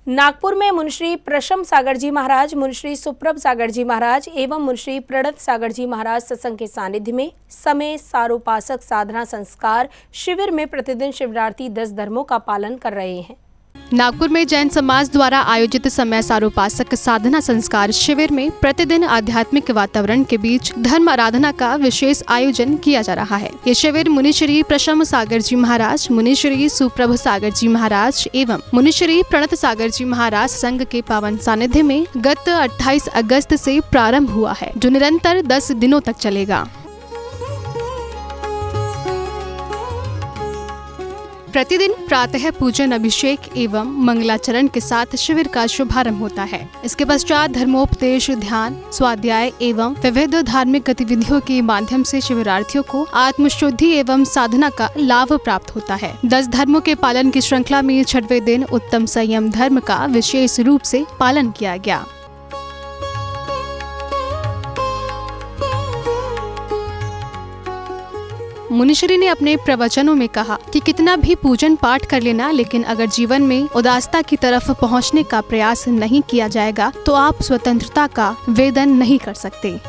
नागपुर में मुनिश्री प्रशम सागर जी महाराज, मुनिश्री सुप्रभ सागर जी महाराज एवं मुनिश्री प्रणत सागर जी महाराज सत्संग के सानिध्य में समय सारोपासक साधना संस्कार शिविर में प्रतिदिन शिवरात्रि 10 धर्मों का पालन कर रहे हैं। नागपुर में जैन समाज द्वारा आयोजित समय सारोपासक साधना संस्कार शिविर में प्रतिदिन आध्यात्मिक वातावरण के बीच धर्म आराधना का विशेष आयोजन किया जा रहा है। ये शिविर मुनिश्री प्रशम सागर जी महाराज, मुनिश्री सुप्रभ सागर जी महाराज एवं मुनिश्री प्रणत सागर जी महाराज संघ के पावन सानिध्य में गत 28 अगस्त से प्रारंभ हुआ है, जो निरंतर 10 दिनों तक चलेगा। प्रतिदिन प्रातः पूजन, अभिषेक एवं मंगलाचरण के साथ शिविर का शुभारंभ होता है। इसके पश्चात धर्मोपदेश, ध्यान, स्वाध्याय एवं विविध धार्मिक गतिविधियों के माध्यम से शिविरार्थियों को आत्मशुद्धि एवं साधना का लाभ प्राप्त होता है। 10 धर्मों के पालन की श्रृंखला में 6वें दिन उत्तम संयम धर्म का विशेष रूप से पालन किया गया। मुनिश्री ने अपने प्रवचनों में कहा कि कितना भी पूजन पाठ कर लेना, लेकिन अगर जीवन में उदासता की तरफ पहुंचने का प्रयास नहीं किया जाएगा तो आप स्वतंत्रता का वेदन नहीं कर सकते।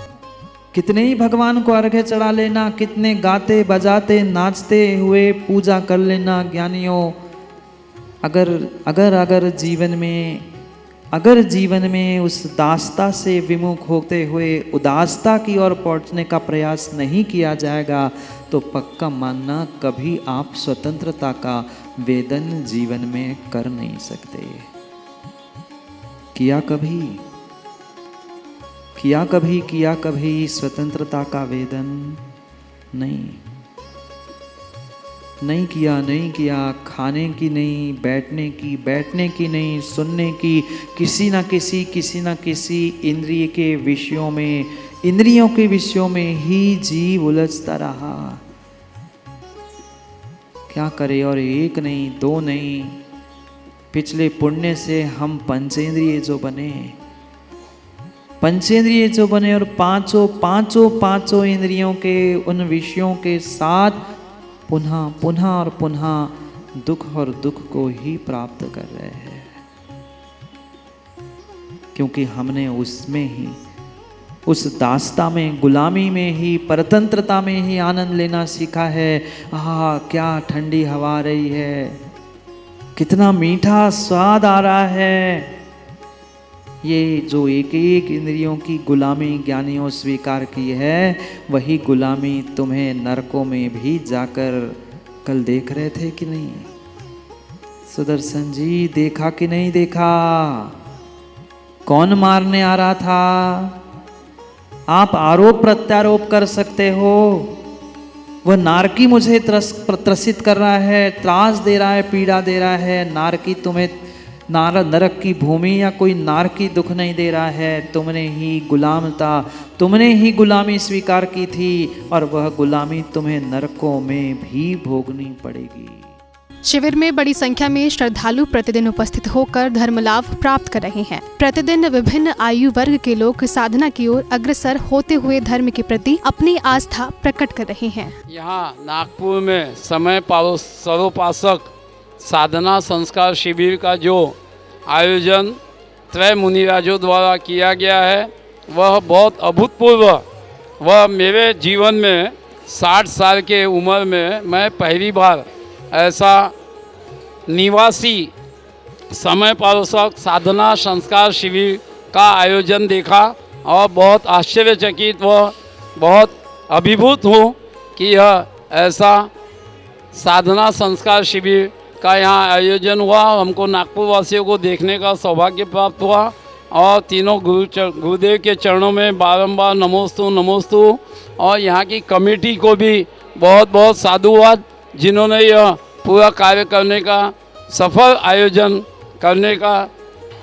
कितने ही भगवान को अर्घ्य चढ़ा लेना, कितने गाते बजाते नाचते हुए पूजा कर लेना ज्ञानियों, अगर जीवन में उस दासता से विमुख होते हुए उदासता की ओर पहुंचने का प्रयास नहीं किया जाएगा तो पक्का मानना कभी आप स्वतंत्रता का वेदन जीवन में कर नहीं सकते। किया कभी स्वतंत्रता का वेदन नहीं किया, खाने की नहीं, बैठने की नहीं, सुनने की, किसी ना किसी इंद्रियों के विषयों में ही जीव उलझता रहा। क्या करे, और 1 नहीं 2 नहीं, पिछले पुण्य से हम पंचेंद्रिय जो बने और पांचों इंद्रियों के उन विषयों के साथ पुनः दुख को ही प्राप्त कर रहे हैं, क्योंकि हमने उसमें ही, उस दासता में, गुलामी में ही, परतंत्रता में ही आनंद लेना सीखा है। क्या ठंडी हवा आ रही है, कितना मीठा स्वाद आ रहा है। ये जो एक इंद्रियों की गुलामी ज्ञानियों स्वीकार की है, वही गुलामी तुम्हें नरकों में भी जाकर कल देख रहे थे कि नहीं? सुदर्शन जी, देखा कि नहीं देखा? कौन मारने आ रहा था? आप आरोप प्रत्यारोप कर सकते हो। वह नारकी मुझे त्रसित कर रहा है, त्रास दे रहा है, पीड़ा दे रहा है। नारकी तुम्हें नरक की भूमि या कोई नारकी दुख नहीं दे रहा है। तुमने ही गुलामी स्वीकार की थी और वह गुलामी तुम्हें नरकों में भी भोगनी पड़ेगी। शिविर में बड़ी संख्या में श्रद्धालु प्रतिदिन उपस्थित होकर धर्म लाभ प्राप्त कर रहे हैं। प्रतिदिन विभिन्न आयु वर्ग के लोग साधना की ओर अग्रसर होते हुए धर्म के प्रति अपनी आस्था प्रकट कर रहे हैं। यहाँ नागपुर में समय सारोपासक साधना संस्कार शिविर का जो आयोजन त्रय मुनिराजों द्वारा किया गया है, वह बहुत अभूतपूर्व। वह मेरे जीवन में 60 साल के उम्र में मैं पहली बार ऐसा निवासी समय पारोसक साधना संस्कार शिविर का आयोजन देखा और बहुत आश्चर्यचकित व बहुत अभिभूत हूँ कि यह ऐसा साधना संस्कार शिविर का यहाँ आयोजन हुआ। हमको नागपुर वासियों को देखने का सौभाग्य प्राप्त हुआ और तीनों गुरुदेव के चरणों में बारंबार नमोस्तु। और यहाँ की कमेटी को भी बहुत बहुत साधुवाद, जिन्होंने यह पूरा कार्य करने का, सफल आयोजन करने का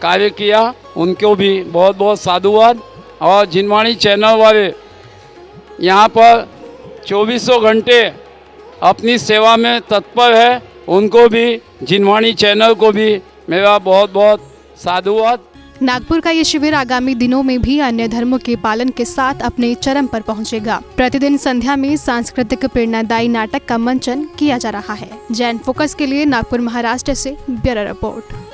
कार्य किया, उनको भी बहुत बहुत साधुवाद। और जिनवाणी चैनल वाले यहाँ पर 24 घंटे अपनी सेवा में तत्पर है, उनको भी, जिनवाणी चैनल को भी मेरा बहुत बहुत साधुवाद। नागपुर का ये शिविर आगामी दिनों में भी अन्य धर्मों के पालन के साथ अपने चरम पर पहुंचेगा। प्रतिदिन संध्या में सांस्कृतिक प्रेरणादायी नाटक का मंचन किया जा रहा है। जैन फोकस के लिए नागपुर महाराष्ट्र से ब्यूरो रिपोर्ट।